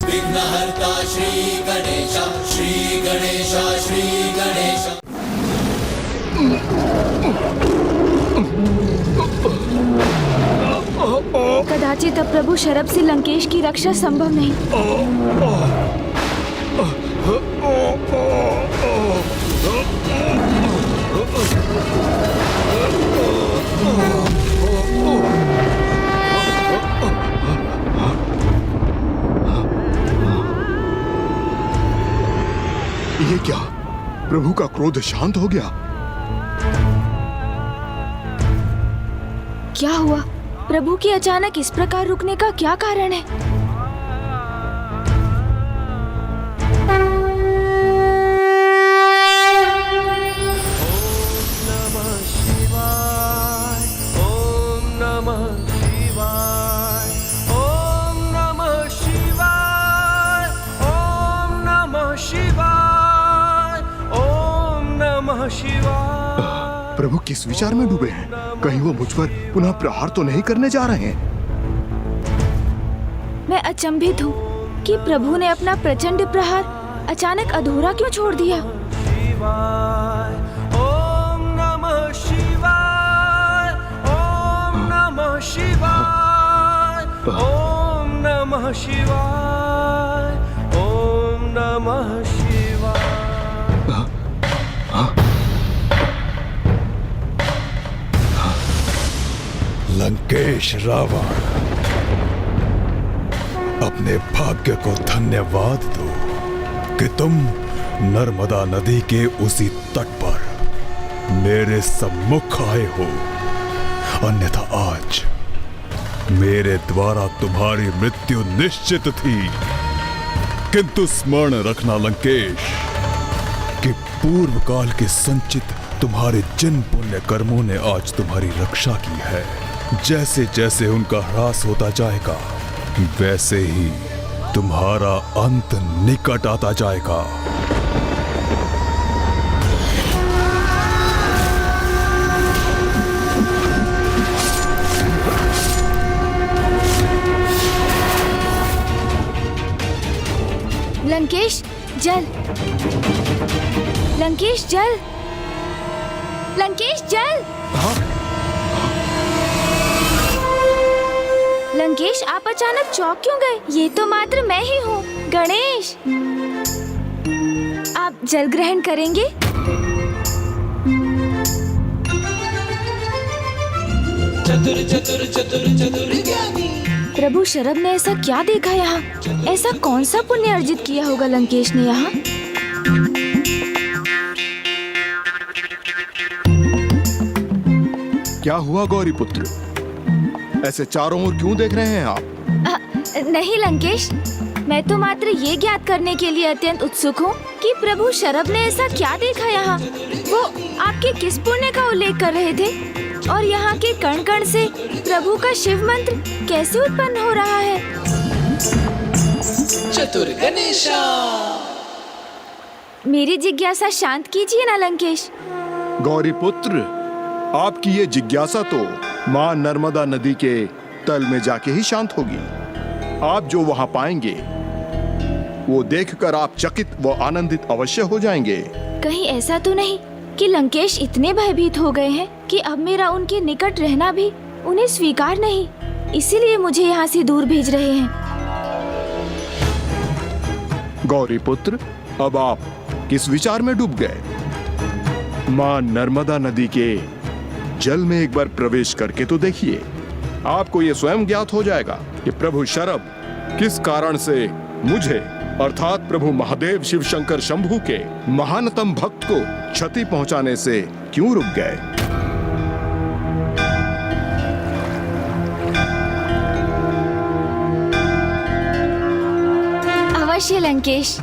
विघ्नहर्ता श्री गणेश, श्री गणेश, श्री गणेश। कदाचित अब प्रभु शरभ से लंकेश की रक्षा संभव नहीं। ये क्या? प्रभु का क्रोध शांत हो गया? क्या हुआ? प्रभु के अचानक इस प्रकार रुकने का क्या कारण है? प्रभु किस विचार में डूबे हैं? कहीं वो मुझ पर पुनः प्रहार तो नहीं करने जा रहे हैं? मैं अचंभित हूँ कि प्रभु ने अपना प्रचंड प्रहार अचानक अधूरा क्यों छोड़ दिया। ओम नमः शिवाय, ओम नमः शिवाय, ओम नमः शिवाय, ओम नमः शिवाय। लंकेश रावण, अपने भाग्य को धन्यवाद दो कि तुम नर्मदा नदी के उसी तट पर मेरे सम्मुख आए हो, अन्यथा आज मेरे द्वारा तुम्हारी मृत्यु निश्चित थी। किंतु स्मरण रखना लंकेश कि पूर्व काल के संचित तुम्हारे जिन पुण्य कर्मों ने आज तुम्हारी रक्षा की है, जैसे जैसे उनका ह्रास होता जाएगा वैसे ही तुम्हारा अंत निकट आता जाएगा। लंकेश जल, लंकेश जल, लंकेश जल। लंकेश आप अचानक चौंक क्यों गए? ये तो मात्र मैं ही हूँ, गणेश। आप जल ग्रहण करेंगे? चतुर चतुर चतुर चतुर ज्ञानी। प्रभु शरभ ने ऐसा क्या देखा यहाँ? ऐसा कौन सा पुण्य अर्जित किया होगा लंकेश ने यहाँ? क्या हुआ गौरी पुत्र? ऐसे चारों ओर क्यों देख रहे हैं आप? नहीं लंकेश, मैं तो मात्र ये ज्ञात करने के लिए अत्यंत उत्सुक हूँ कि प्रभु शरभ ने ऐसा क्या देखा यहाँ। वो आपके किस पुण्य का उल्लेख कर रहे थे और यहाँ के कण कण से प्रभु का शिव मंत्र कैसे उत्पन्न हो रहा है? चतुर गणेशा। मेरी जिज्ञासा शांत कीजिए ना लंकेश। गौरी पुत्र, आपकी ये जिज्ञासा तो माँ नर्मदा नदी के तल में जाके ही शांत होगी। आप जो वहाँ पाएंगे वो देखकर आप चकित व आनंदित अवश्य हो जाएंगे। कहीं ऐसा तो नहीं कि लंकेश इतने भयभीत हो गए हैं कि अब मेरा उनके निकट रहना भी उन्हें स्वीकार नहीं, इसीलिए मुझे यहाँ से दूर भेज रहे हैं। गौरी पुत्र, अब आप किस विचार में डूब गए? माँ नर्मदा नदी के जल में एक बार प्रवेश करके तो देखिए, आपको ये स्वयं ज्ञात हो जाएगा कि प्रभु शरभ किस कारण से मुझे अर्थात प्रभु महादेव शिव शंकर शंभू के महानतम भक्त को क्षति पहुंचाने से क्यों रुक गए। अवश्य लंकेश,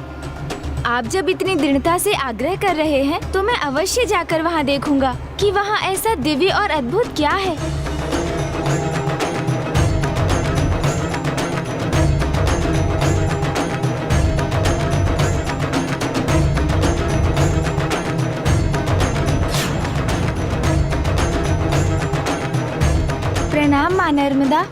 आप जब इतनी दृढ़ता से आग्रह कर रहे हैं तो मैं अवश्य जाकर वहाँ देखूंगा कि वहाँ ऐसा दिव्य और अद्भुत क्या है। प्रणाम माँ नर्मदा।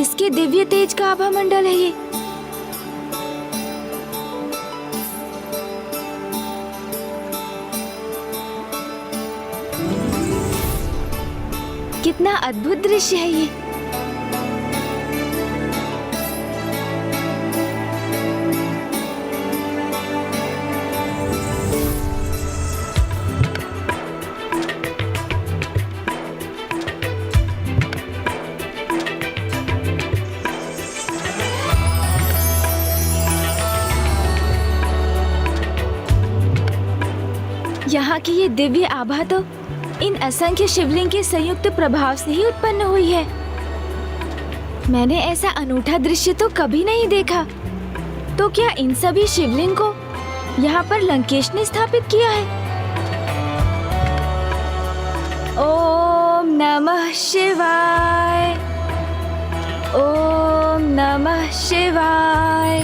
किसके दिव्य तेज का आभा मंडल है ये? कितना अद्भुत दृश्य है ये। यहाँ की ये दिव्य आभा तो इन असंख्य शिवलिंग के संयुक्त प्रभाव से ही उत्पन्न हुई है। मैंने ऐसा अनूठा दृश्य तो कभी नहीं देखा। तो क्या इन सभी शिवलिंग को यहाँ पर लंकेश ने स्थापित किया है? ओम नमः शिवाय, ओम नमः शिवाय।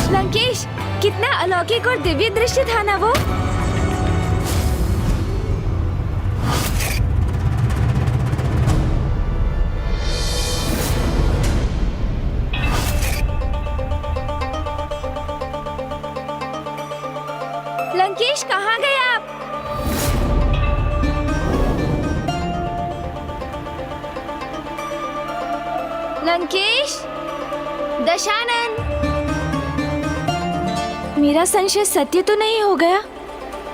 लंकेश, कितना अलौकिक और दिव्य दृश्य था ना वो। लंकेश, कहाँ गए आप? लंकेश, दशानन, मेरा संशय सत्य तो नहीं हो गया?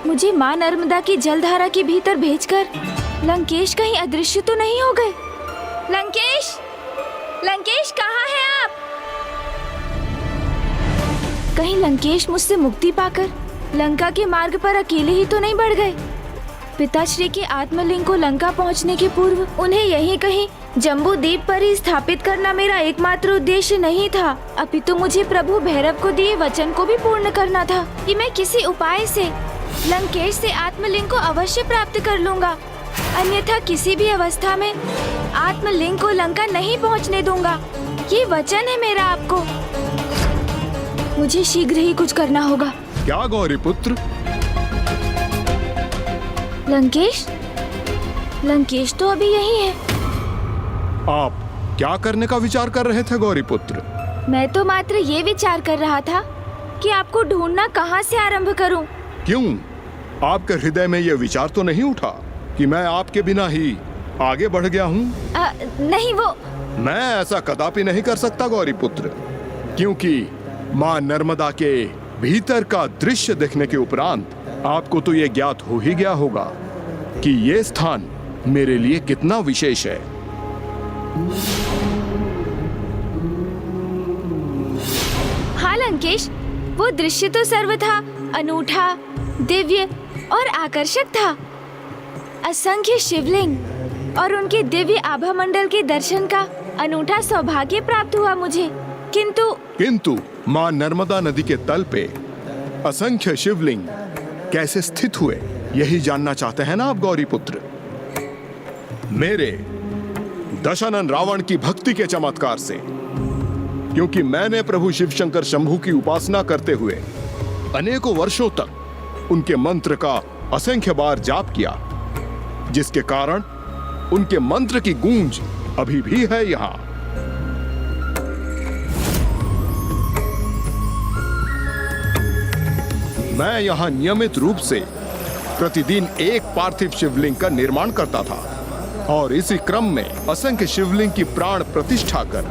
मुझे माँ नर्मदा की जलधारा के भीतर भेजकर लंकेश कहीं अदृश्य तो नहीं हो गए? लंकेश, लंकेश, कहाँ हैं आप? कहीं लंकेश मुझसे मुक्ति पाकर लंका के मार्ग पर अकेले ही तो नहीं बढ़ गए? पिताश्री के आत्मलिंग को लंका पहुंचने के पूर्व उन्हें यहीं कहीं जम्बू द्वीप पर ही स्थापित करना मेरा एकमात्र उद्देश्य नहीं था, अपितु मुझे प्रभु भैरव को दिए वचन को भी पूर्ण करना था कि मैं किसी उपाय से लंकेश से आत्मलिंग को अवश्य प्राप्त कर लूंगा, अन्यथा किसी भी अवस्था में आत्मलिंग को लंका नहीं पहुंचने दूंगा। ये वचन है मेरा आपको। मुझे शीघ्र ही कुछ करना होगा। क्या गौरी पुत्र? लंकेश, लंकेश तो अभी यही है। आप क्या करने का विचार कर रहे थे गौरी पुत्र? मैं तो मात्र ये विचार कर रहा था कि आपको ढूंढना कहाँ से आरंभ करूं। क्यों? आपके हृदय में यह विचार तो नहीं उठा कि मैं आपके बिना ही आगे बढ़ गया हूँ? नहीं, वो मैं ऐसा कदापि नहीं कर सकता गौरी पुत्र, क्योंकि माँ नर्मदा के भीतर का दृश्य देखने के उपरांत आपको तो ये ज्ञात हो ही गया होगा कि ये स्थान मेरे लिए कितना विशेष है। हाँ लंकेश, वो दृश्य तो सर्वथा अनूठा, दिव्य और आकर्षक था। असंख्य शिवलिंग और उनके दिव्य आभा मंडल के दर्शन का अनूठा सौभाग्य प्राप्त हुआ मुझे। किंतु माँ नर्मदा नदी के तल पे असंख्य शिवलिंग कैसे स्थित हुए, यही जानना चाहते हैं ना आप गौरी पुत्र? मेरे दशानन रावण की भक्ति के चमत्कार से, क्योंकि मैंने प्रभु शिव शंकर शंभू की उपासना करते हुए अनेकों वर्षों तक उनके मंत्र का असंख्य बार जाप किया, जिसके कारण उनके मंत्र की गूंज अभी भी है यहाँ। मैं यहाँ नियमित रूप से प्रतिदिन एक पार्थिव शिवलिंग का निर्माण करता था और इसी क्रम में असंख्य शिवलिंग की प्राण प्रतिष्ठा कर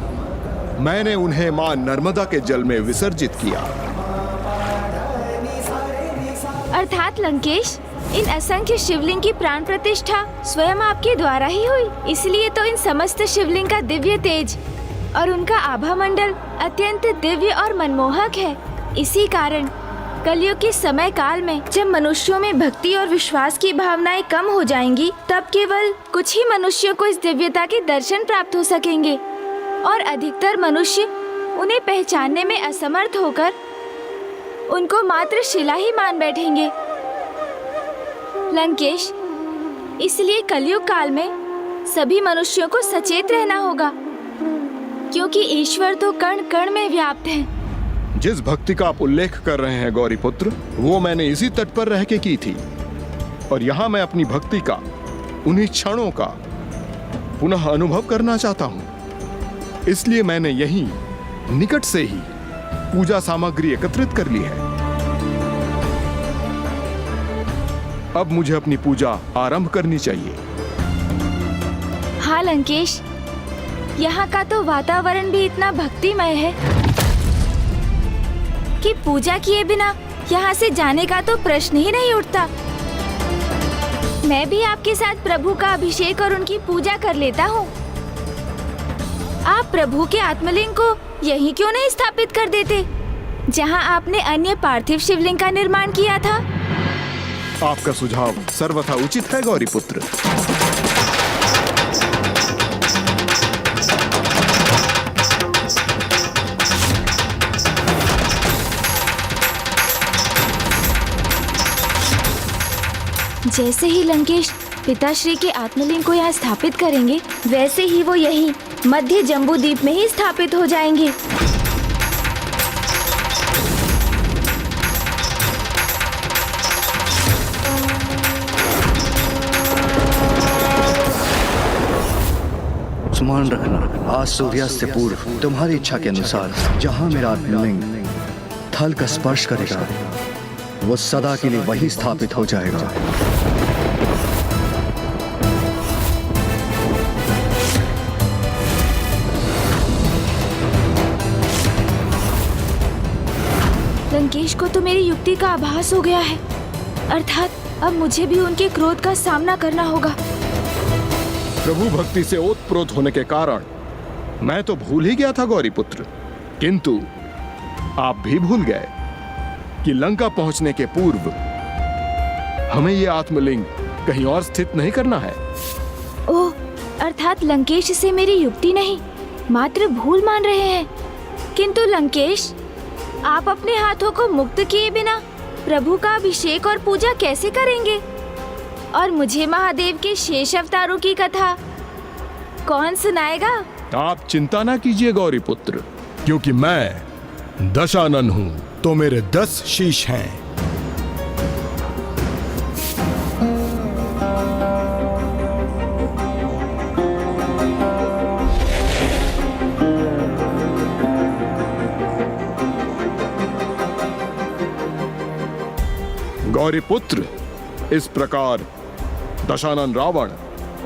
मैंने उन्हें मां नर्मदा के जल में विसर्जित किया। अर्थात लंकेश, इन असंख्य शिवलिंग की प्राण प्रतिष्ठा स्वयं आपके द्वारा ही हुई, इसलिए तो इन समस्त शिवलिंग का दिव्य तेज और उनका आभा मंडल अत्यंत दिव्य और मनमोहक है। इसी कारण कलयुग के समय काल में जब मनुष्यों में भक्ति और विश्वास की भावनाएं कम हो जाएंगी, तब केवल कुछ ही मनुष्यों को इस दिव्यता के दर्शन प्राप्त हो सकेंगे और अधिकतर मनुष्य उन्हें पहचानने में असमर्थ होकर उनको मात्र शिला ही मान बैठेंगे। लंकेश, इसलिए कलयुग काल में सभी मनुष्यों को सचेत रहना होगा। क्योंकि ईश्वर तो कण कण में व्याप्त है। जिस भक्ति का आप उल्लेख कर रहे हैं गौरी पुत्र, वो मैंने इसी तट पर रह के की थी, और यहाँ मैं अपनी भक्ति का, उन्हीं क्षणों का पुनः अनुभव करना चाहता हूँ। इसलिए मैंने यहीं निकट से ही पूजा सामग्री एकत्रित कर ली है। अब मुझे अपनी पूजा आरंभ करनी चाहिए। हाँ लंकेश, यहाँ का तो वातावरण भी इतना भक्तिमय है कि पूजा किए बिना यहाँ से जाने का तो प्रश्न ही नहीं उठता। मैं भी आपके साथ प्रभु का अभिषेक और उनकी पूजा कर लेता हूँ। आप प्रभु के आत्मलिंग को यहीं क्यों नहीं स्थापित कर देते, जहाँ आपने अन्य पार्थिव शिवलिंग का निर्माण किया था? आपका सुझाव सर्वथा उचित है गौरी पुत्र। जैसे ही लंकेश पिताश्री के आत्मलिंग को यहाँ स्थापित करेंगे, वैसे ही वो यहीं मध्य जम्बू द्वीप में ही स्थापित हो जाएंगे। स्मरण रखना, आज सूर्यास्त से पूर्व तुम्हारी इच्छा के अनुसार जहां मेरा आत्मलिंग थल का स्पर्श करेगा, वो सदा के लिए वही स्थापित हो जाएगा। लंकेश को तो मेरी युक्ति का आभास हो गया है, अर्थात अब मुझे भी उनके क्रोध का सामना करना होगा। प्रभु भक्ति से ओतप्रोत होने के कारण मैं तो भूल ही गया था गौरी पुत्र, किंतु आप भी भूल गए कि लंका पहुंचने के पूर्व हमें यह आत्मलिंग कहीं और स्थित नहीं करना है। ओह, अर्थात लंकेश से मेरी युक्ति नहीं, मात्र भूल मान रहे हैं। किंतु लंकेश, आप अपने हाथों को मुक्त किए बिना प्रभु का अभिषेक और पूजा कैसे करेंगे? और मुझे महादेव के शेष अवतारों की कथा कौन सुनाएगा? आप चिंता ना कीजिए गौरी पुत्र, क्योंकि मैं दशानन हूं, तो मेरे 10 शीश हैं। गौरी पुत्र, इस प्रकार दशानन रावण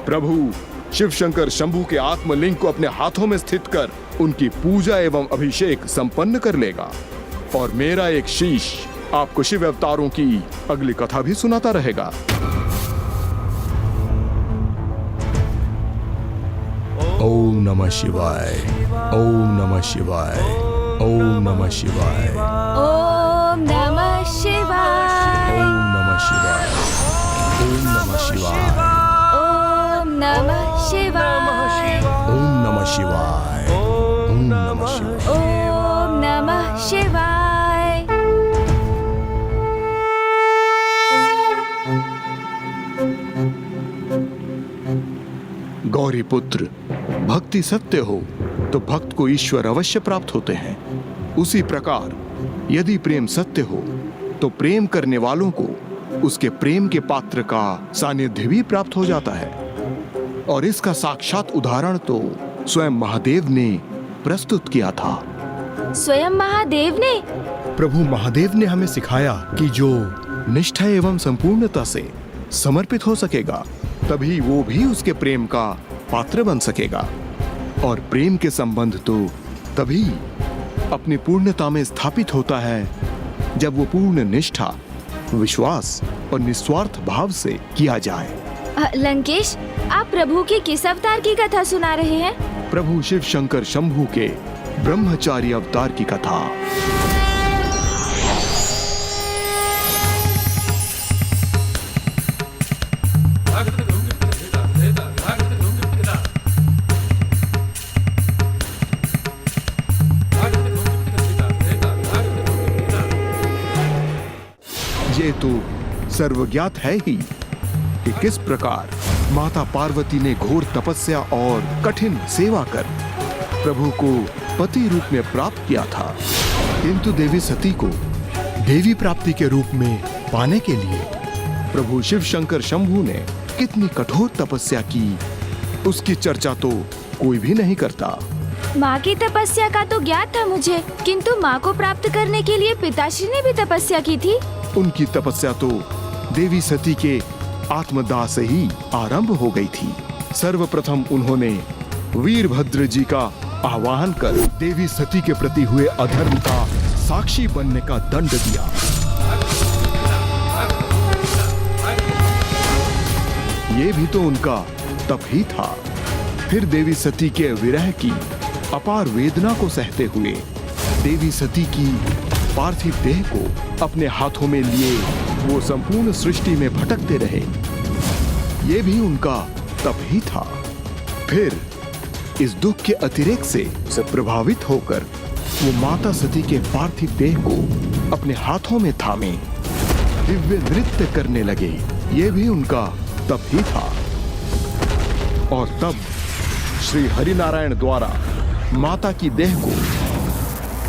प्रभु शिव शंकर शंभू के आत्मलिंग को अपने हाथों में स्थित कर उनकी पूजा एवं अभिषेक संपन्न कर लेगा, और मेरा एक शीश आपको शिव अवतारों की अगली कथा भी सुनाता रहेगा। ओम नमः शिवाय, ओम नमः शिवाय, ओम नमः शिवाय, ओम नमः शिवाय, ओम नमः शिवाय, ओम नमः शिवाय, ओम नमः शिवाय, ओम नमः शिवाय, ओम नमः शिवाय। ओम नमः शिवाय। गौरी पुत्र, भक्ति सत्य हो तो भक्त को ईश्वर अवश्य प्राप्त होते हैं। उसी प्रकार यदि प्रेम सत्य हो तो प्रेम करने वालों को उसके प्रेम के पात्र का सानिध्य भी प्राप्त हो जाता है, और इसका साक्षात उदाहरण तो स्वयं महादेव ने प्रस्तुत किया था। स्वयं महादेव ने? प्रभु महादेव ने हमें सिखाया कि जो निष्ठा एवं संपूर्णता से समर्पित हो सकेगा, तभी वो भी उसके प्रेम का पात्र बन सकेगा, और प्रेम के संबंध तो तभी अपनी पूर्णता में स्थापित होता है जब वो पूर्ण निष्ठा, विश्वास और निस्वार्थ भाव से किया जाए। लंकेश, आप प्रभु के किस अवतार की कथा सुना रहे हैं? प्रभु शिव शंकर शंभू के ब्रह्मचारी अवतार की कथा। ये तो सर्वज्ञात है ही कि किस प्रकार माता पार्वती ने घोर तपस्या और कठिन सेवा कर प्रभु को पति रूप में प्राप्त किया था, किंतु देवी सती को देवी प्राप्ति के रूप में पाने के लिए प्रभु शिव शंकर शंभू ने कितनी कठोर तपस्या की, उसकी चर्चा तो कोई भी नहीं करता। माँ की तपस्या का तो ज्ञात था मुझे, किंतु माँ को प्राप्त करने के लिए पिताश्री ने भी तपस्या की थी। उनकी तपस्या तो देवी सती के आत्मदाह से ही आरंभ हो गई थी। सर्वप्रथम उन्होंने वीरभद्र जी का आह्वान कर देवी सती के प्रति हुए अधर्म का साक्षी बनने का दंड दिया। ये भी तो उनका तप ही था। फिर देवी सती के विरह की अपार वेदना को सहते हुए देवी सती की पार्थिव देह को अपने हाथों में लिए वो संपूर्ण सृष्टि में भटकते रहे। ये भी उनका तप ही था। फिर इस दुख के अतिरेक से प्रभावित होकर वो माता सती के पार्थिव देह को अपने हाथों में थामे दिव्य नृत्य करने लगे। ये भी उनका तप ही था। और तब श्री हरिनारायण द्वारा माता की देह को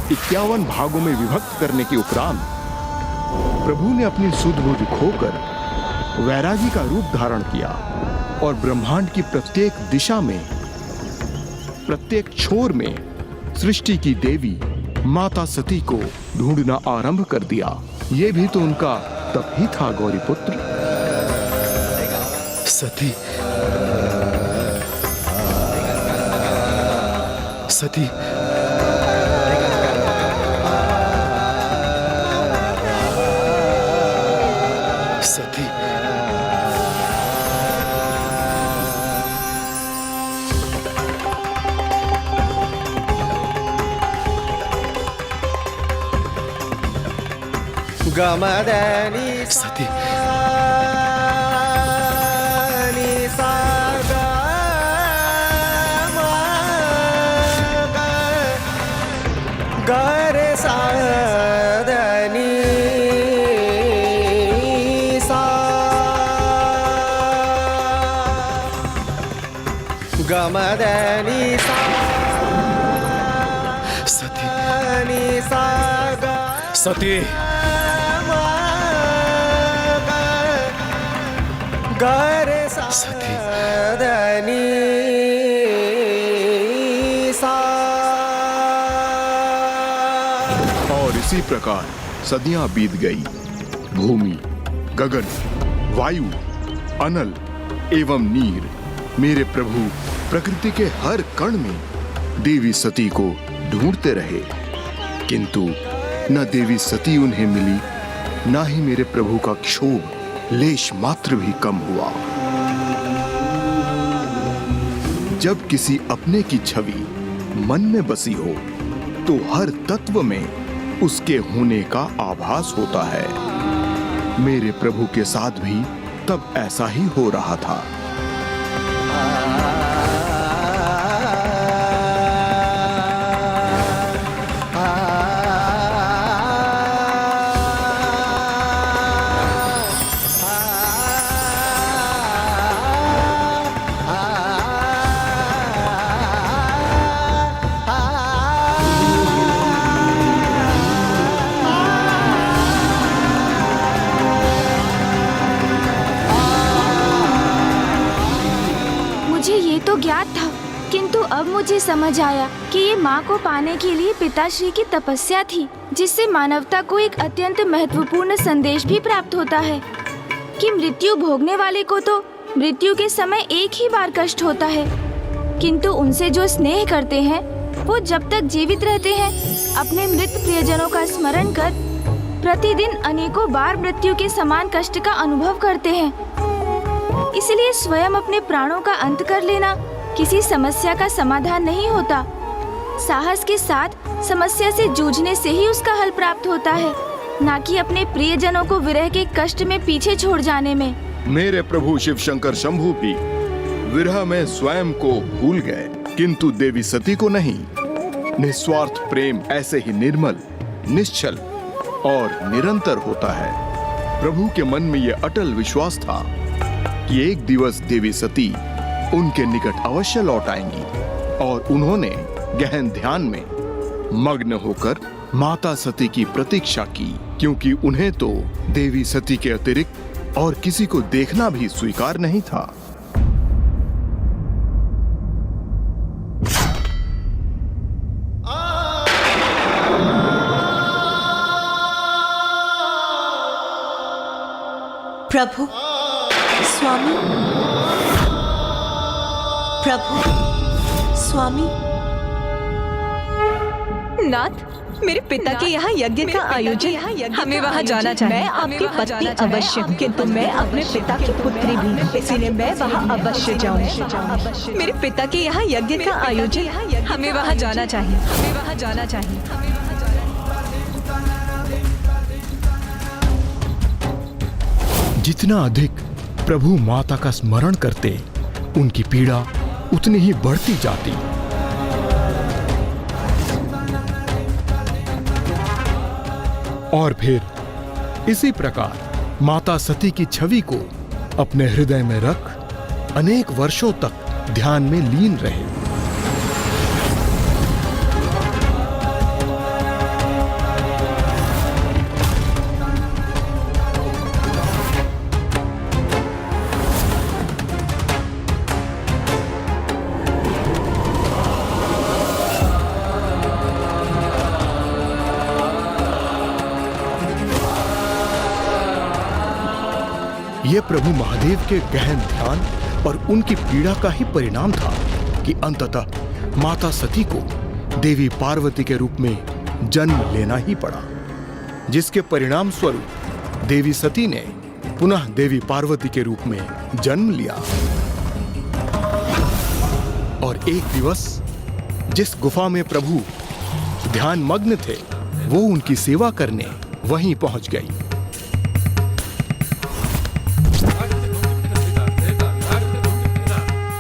51 भागों में विभक्त करने के उपरांत प्रभु ने अपनी सुध-बुध खोकर वैरागी का रूप धारण किया और ब्रह्मांड की प्रत्येक दिशा में, प्रत्येक छोर में सृष्टि की देवी माता सती को ढूंढना आरंभ कर दिया। ये भी तो उनका तप ही था गौरी पुत्र। सती, सती, सती, गमदनी सती, गर साधनी सा गमदनी सा सती, सा सती, गर सती, साधनी सा। और इसी प्रकार सदियां बीत गई। भूमि, गगन, वायु, अनल एवं नीर, मेरे प्रभु प्रकृति के हर कण में देवी सती को ढूंढते रहे, किंतु न देवी सती उन्हें मिली, न ही मेरे प्रभु का क्षोभ लेश मात्र भी कम हुआ। जब किसी अपने की छवि मन में बसी हो तो हर तत्व में उसके होने का आभास होता है। मेरे प्रभु के साथ भी तब ऐसा ही हो रहा था। तो ज्ञात था, किंतु अब मुझे समझ आया कि ये माँ को पाने के लिए पिताश्री की तपस्या थी, जिससे मानवता को एक अत्यंत महत्वपूर्ण संदेश भी प्राप्त होता है कि मृत्यु भोगने वाले को तो मृत्यु के समय एक ही बार कष्ट होता है, किंतु उनसे जो स्नेह करते हैं वो जब तक जीवित रहते हैं अपने मृत प्रियजनों का स्मरण कर प्रतिदिन अनेकों बार मृत्यु के समान कष्ट का अनुभव करते हैं। इसलिए स्वयं अपने प्राणों का अंत कर लेना किसी समस्या का समाधान नहीं होता। साहस के साथ समस्या से जूझने से ही उसका हल प्राप्त होता है, न कि अपने प्रियजनों को विरह के कष्ट में पीछे छोड़ जाने में। मेरे प्रभु शिव शंकर शंभू भी विरह में स्वयं को भूल गए, किंतु देवी सती को नहीं। निस्वार्थ प्रेम ऐसे ही निर्मल, निश्चल और निरंतर होता है। प्रभु के मन में यह अटल विश्वास था कि एक दिवस देवी सती उनके निकट अवश्य लौट आएंगी, और उन्होंने गहन ध्यान में मग्न होकर माता सती की प्रतीक्षा की, क्योंकि उन्हें तो देवी सती के अतिरिक्त और किसी को देखना भी स्वीकार नहीं था। प्रभु, स्वामी, प्रभु, स्वामी। नाथ, मेरे पिता के यहाँ यज्ञ का आयोजन, हमें वहाँ जाना चाहिए। मैं आपकी पत्नी अवश्य हूँ, किंतु मैं अपने पिता की पुत्री भी, इसीलिए मैं वहाँ अवश्य जाऊँगी। मेरे पिता के यहाँ यज्ञ का आयोजन, हमें वहाँ जाना चाहिए, हमें वहाँ जाना चाहिए। जितना अधिक प्रभु माता का स्मरण करते, उनकी पीड़ा उतनी ही बढ़ती जाती। और फिर इसी प्रकार माता सती की छवि को अपने हृदय में रख अनेक वर्षों तक ध्यान में लीन रहे। यह प्रभु महादेव के गहन ध्यान और उनकी पीड़ा का ही परिणाम था कि अंततः माता सती को देवी पार्वती के रूप में जन्म लेना ही पड़ा, जिसके परिणाम स्वरूप देवी सती ने पुनः देवी पार्वती के रूप में जन्म लिया। और एक दिवस जिस गुफा में प्रभु ध्यान मग्न थे, वो उनकी सेवा करने वहीं पहुंच गई।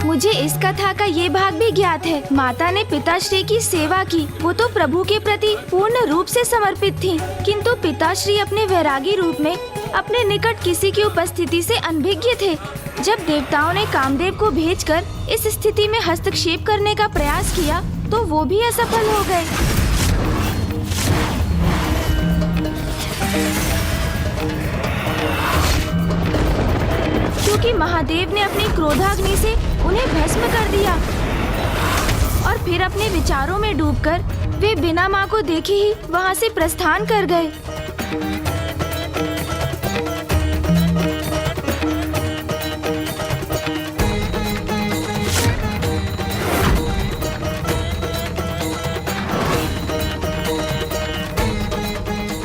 मुझे इस कथा का ये भाग भी ज्ञात है। माता ने पिताश्री की सेवा की, वो तो प्रभु के प्रति पूर्ण रूप से समर्पित थी, किंतु पिताश्री अपने वैरागी रूप में अपने निकट किसी की उपस्थिति से अनभिज्ञ थे। जब देवताओं ने कामदेव को भेजकर इस स्थिति में हस्तक्षेप करने का प्रयास किया, तो वो भी असफल हो गए। क्योंकि महादेव ने अपनी क्रोधाग्नि से उन्हें भस्म कर दिया और फिर अपने विचारों में डूबकर वे बिना मां को देखे ही वहां से प्रस्थान कर गए।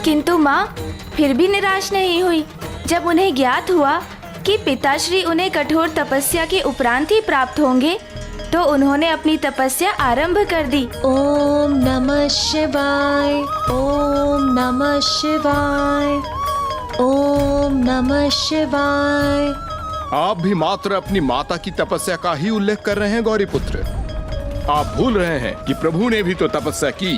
किंतु मां फिर भी निराश नहीं हुई। जब उन्हें ज्ञात हुआ कि पिताश्री उन्हें कठोर तपस्या के उपरांत ही प्राप्त होंगे, तो उन्होंने अपनी तपस्या आरंभ कर दी। ओम नमः शिवाय, ओम नमः शिवाय, ओम नमः शिवाय। आप भी मात्र अपनी माता की तपस्या का ही उल्लेख कर रहे हैं गौरी पुत्र। आप भूल रहे हैं कि प्रभु ने भी तो तपस्या की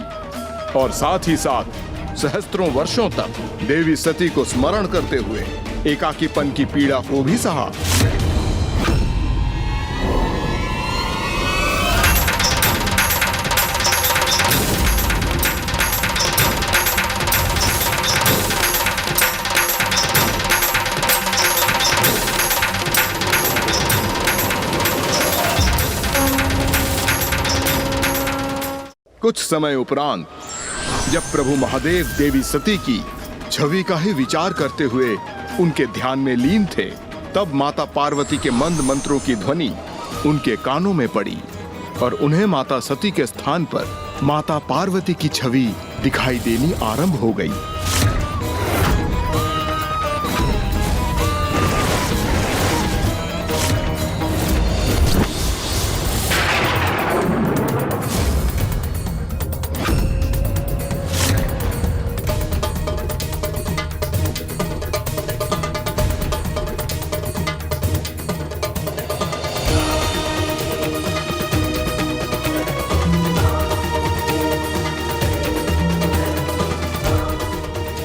और साथ ही साथ सहस्त्रों वर्षों तक देवी सती को स्मरण करते हुए एकाकीपन की पीड़ा को भी सहा। कुछ समय उपरांत जब प्रभु महादेव देवी सती की छवि का ही विचार करते हुए उनके ध्यान में लीन थे, तब माता पार्वती के मंद मंत्रों की ध्वनि उनके कानों में पड़ी और उन्हें माता सती के स्थान पर माता पार्वती की छवि दिखाई देनी आरंभ हो गई।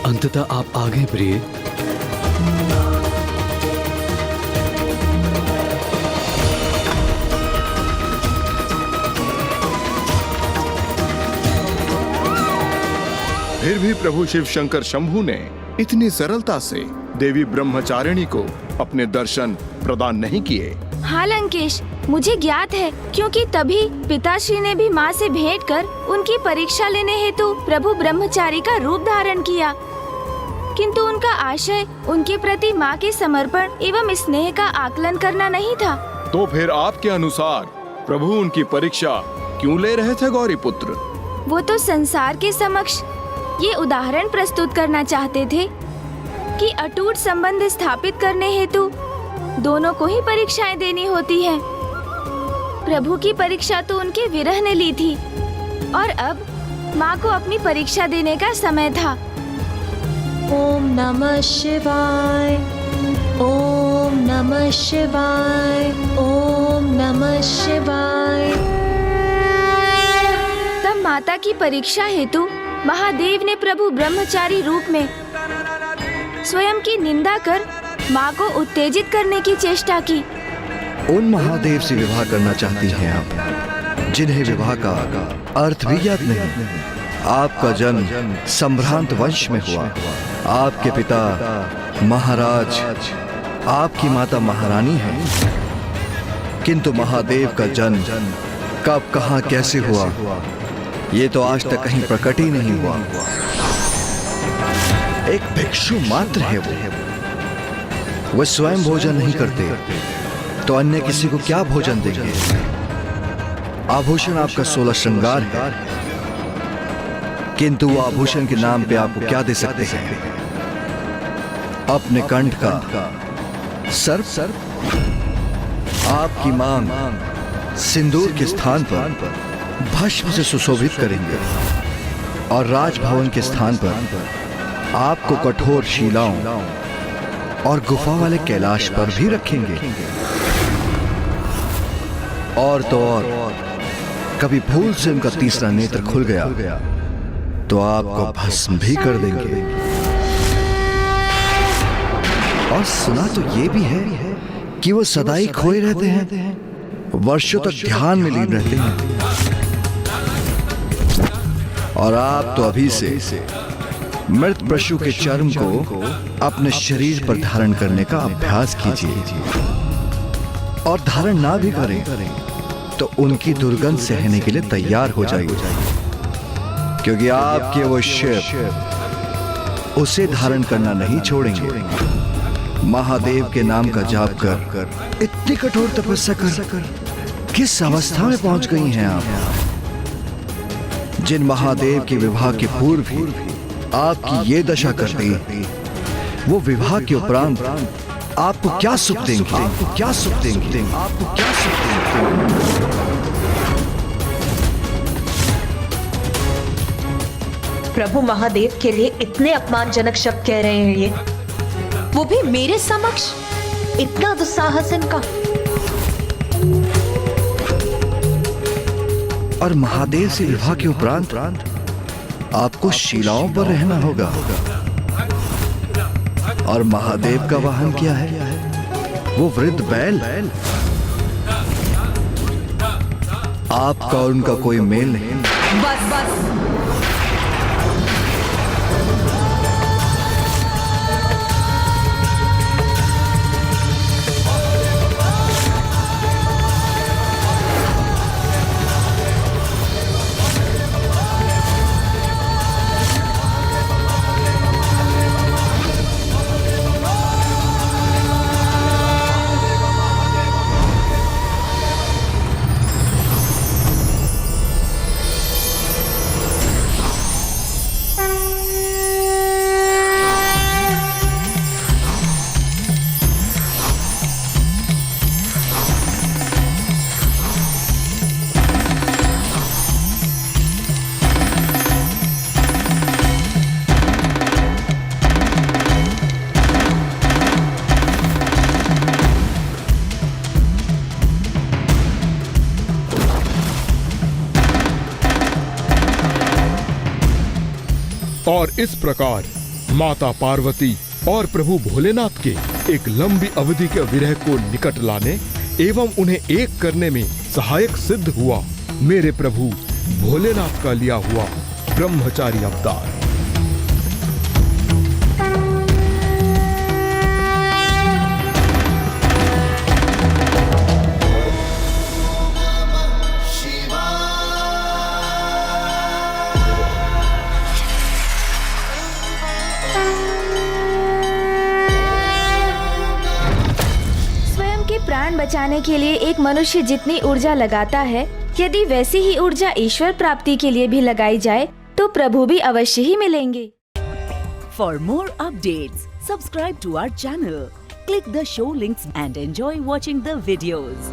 अंततः आप आ गए प्रिय। फिर भी प्रभु शिव शंकर शंभू ने इतनी सरलता से देवी ब्रह्मचारिणी को अपने दर्शन प्रदान नहीं किए। हाँ लंकेश, मुझे ज्ञात है, क्योंकि तभी पिताश्री ने भी माँ से भेंट कर उनकी परीक्षा लेने हेतु प्रभु ब्रह्मचारी का रूप धारण किया, किंतु उनका आशय उनके प्रति माँ के समर्पण एवं स्नेह का आकलन करना नहीं था। तो फिर आपके अनुसार प्रभु उनकी परीक्षा क्यों ले रहे थे गौरी पुत्र? वो तो संसार के समक्ष ये उदाहरण प्रस्तुत करना चाहते थे कि अटूट संबंध स्थापित करने हेतु दोनों को ही परीक्षाएं देनी होती है। प्रभु की परीक्षा तो उनके विरह ने ली थी और अब माँ को अपनी परीक्षा देने का समय था। ओम नमः शिवाय, ओम नमः शिवाय, ओम नमः शिवाय। तब माता की परीक्षा हेतु महादेव ने प्रभु ब्रह्मचारी रूप में स्वयं की निंदा कर माँ को उत्तेजित करने की चेष्टा की। उन महादेव से विवाह करना चाहती हैं आप, जिन्हें विवाह का अर्थ भी ज्ञात नहीं। आपका जन्म संभ्रांत वंश में हुआ। आपके पिता महाराज, आपकी माता महारानी है, किंतु महादेव का जन्म कब, कहां, कैसे हुआ, ये तो आज तक कहीं प्रकट ही नहीं हुआ। एक भिक्षु मात्र है वो स्वयं भोजन नहीं करते तो अन्य किसी को क्या भोजन देंगे। आभूषण आपका 16 श्रृंगार है, किंतु वो आभूषण के नाम पे आपको क्या दे सकते हैं? अपने कंठ का सर्प आपकी मांग सिंदूर के स्थान पर भस्म से सुशोभित करेंगे और राजभवन के स्थान पर आपको कठोर शिलाओं और गुफा वाले कैलाश पर भी रखेंगे। और तो और कभी भूल से उनका तीसरा नेत्र खुल गया तो आपको भस्म भी कर देंगे। और सुना तो ये भी है कि वो सदा ही खोए रहते हैं, वर्षों तक ध्यान में लीन रहते हैं। और आप तो अभी से मृत पशु के चर्म को अपने शरीर पर धारण करने का अभ्यास कीजिए, और धारण ना भी करें तो उनकी दुर्गंध सहने के लिए तैयार हो जाइए, क्योंकि आपके वो शिव उसे धारण करना नहीं छोड़ेंगे। महादेव के नाम का जाप कर इतनी कठोर तपस्या कर किस अवस्था में पहुंच गई हैं आप? जिन महादेव के विवाह के पूर्व ही आपकी ये दशा कर दी, वो विवाह के उपरांत आपको क्या सुख देंगे? आपको क्या सुख देंगे? आपको क्या सुख देंगे? प्रभु महादेव के लिए इतने अपमानजनक शब्द कह रहे हैं ये, वो भी मेरे समक्ष। इतना दुस्साहस इनका। और महादेव से विवाह के उपरांत आपको शिलाओं पर रहना होगा। और महादेव का वाहन क्या है? वो वृद्ध बैल। आपका और उनका कोई मेल नहीं। बस बस। और इस प्रकार माता पार्वती और प्रभु भोलेनाथ के एक लंबी अवधि के विरह को निकट लाने एवं उन्हें एक करने में सहायक सिद्ध हुआ मेरे प्रभु भोलेनाथ का लिया हुआ ब्रह्मचारी अवतार। बचाने के लिए एक मनुष्य जितनी ऊर्जा लगाता है, यदि वैसी ही ऊर्जा ईश्वर प्राप्ति के लिए भी लगाई जाए तो प्रभु भी अवश्य ही मिलेंगे। For more updates, subscribe to our channel, click the show links and enjoy watching the videos.